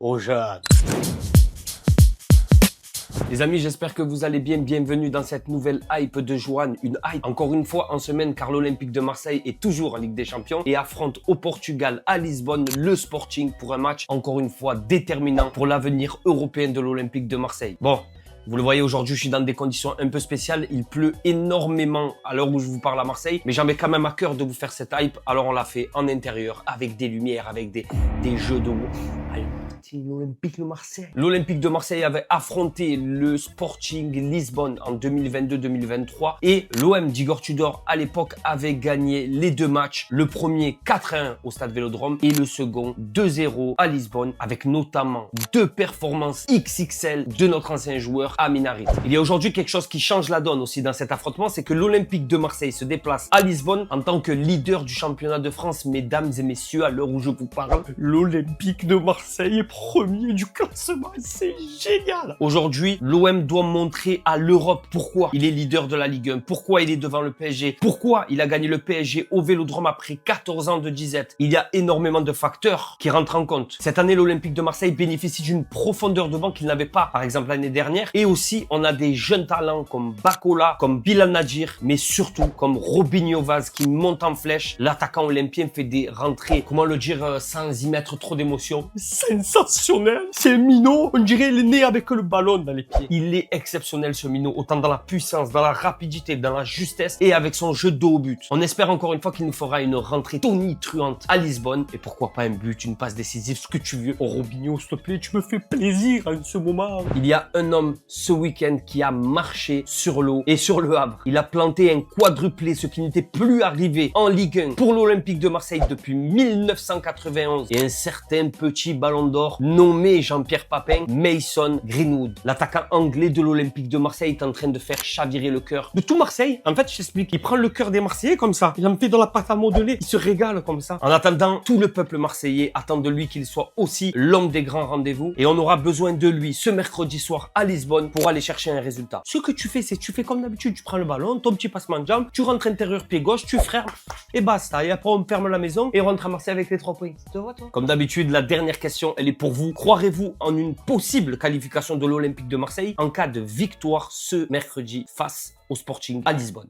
aux jeunes. Les amis, j'espère que vous allez bien. Bienvenue dans cette nouvelle hype de Joanne. Une hype, encore une fois, en semaine, car l'Olympique de Marseille est toujours en Ligue des Champions et affronte au Portugal, à Lisbonne, le Sporting pour un match, encore une fois, déterminant pour l'avenir européen de l'Olympique de Marseille. Bon, vous le voyez, aujourd'hui, je suis dans des conditions un peu spéciales. Il pleut énormément à l'heure où je vous parle à Marseille, mais j'avais quand même à cœur de vous faire cette hype. Alors, on l'a fait en intérieur, avec des lumières, avec des jeux de mots. L'Olympique de Marseille. L'Olympique de Marseille avait affronté le Sporting Lisbonne en 2022-2023 et l'OM d'Igor Tudor à l'époque avait gagné les deux matchs. Le premier 4-1 au Stade Vélodrome et le second 2-0 à Lisbonne avec notamment deux performances XXL de notre ancien joueur Amin Harit. Il y a aujourd'hui quelque chose qui change la donne aussi dans cet affrontement, c'est que l'Olympique de Marseille se déplace à Lisbonne en tant que leader du championnat de France. Mesdames et messieurs, à l'heure où je vous parle, l'Olympique de Marseille est premier du classement, c'est génial. Aujourd'hui, l'OM doit montrer à l'Europe pourquoi il est leader de la Ligue 1, pourquoi il est devant le PSG, pourquoi il a gagné le PSG au Vélodrome après 14 ans de disette. Il y a énormément de facteurs qui rentrent en compte. Cette année, l'Olympique de Marseille bénéficie d'une profondeur de banc qu'il n'avait pas, par exemple, l'année dernière. Et aussi, on a des jeunes talents comme Bakola, comme Bilal Nadir, mais surtout comme Robinho Vaz qui monte en flèche. L'attaquant olympien fait des rentrées, comment le dire sans y mettre trop d'émotion, sensationnel. C'est un minot, on dirait il est né avec le ballon dans les pieds. Il est exceptionnel ce minot, autant dans la puissance, dans la rapidité, dans la justesse et avec son jeu de dos au but. On espère encore une fois qu'il nous fera une rentrée tonitruante à Lisbonne et pourquoi pas un but, une passe décisive, ce que tu veux. Oh Robinho, s'il te plaît, tu me fais plaisir en ce moment. Il y a un homme ce week-end qui a marché sur l'eau et sur le Havre. Il a planté un quadruplé, ce qui n'était plus arrivé en Ligue 1 pour l'Olympique de Marseille depuis 1991 et un certain petit ballon d'or nommé Jean-Pierre Papin, Mason Greenwood. L'attaquant anglais de l'Olympique de Marseille est en train de faire chavirer le cœur de tout Marseille. En fait, je t'explique, il prend le cœur des Marseillais comme ça. Il en fait dans la pâte à modeler. Il se régale comme ça. En attendant, tout le peuple marseillais attend de lui qu'il soit aussi l'homme des grands rendez-vous. Et on aura besoin de lui ce mercredi soir à Lisbonne pour aller chercher un résultat. Ce que tu fais, c'est tu fais comme d'habitude. Tu prends le ballon, ton petit passement de jambe, tu rentres intérieur pied gauche, tu frères et basta. Et après, on ferme la maison et on rentre à Marseille avec les 3 points. Tu vois, toi? Comme d'habitude, la dernière question, elle est pour vous. Croirez-vous en une possible qualification de l'Olympique de Marseille en cas de victoire ce mercredi face au Sporting à Lisbonne?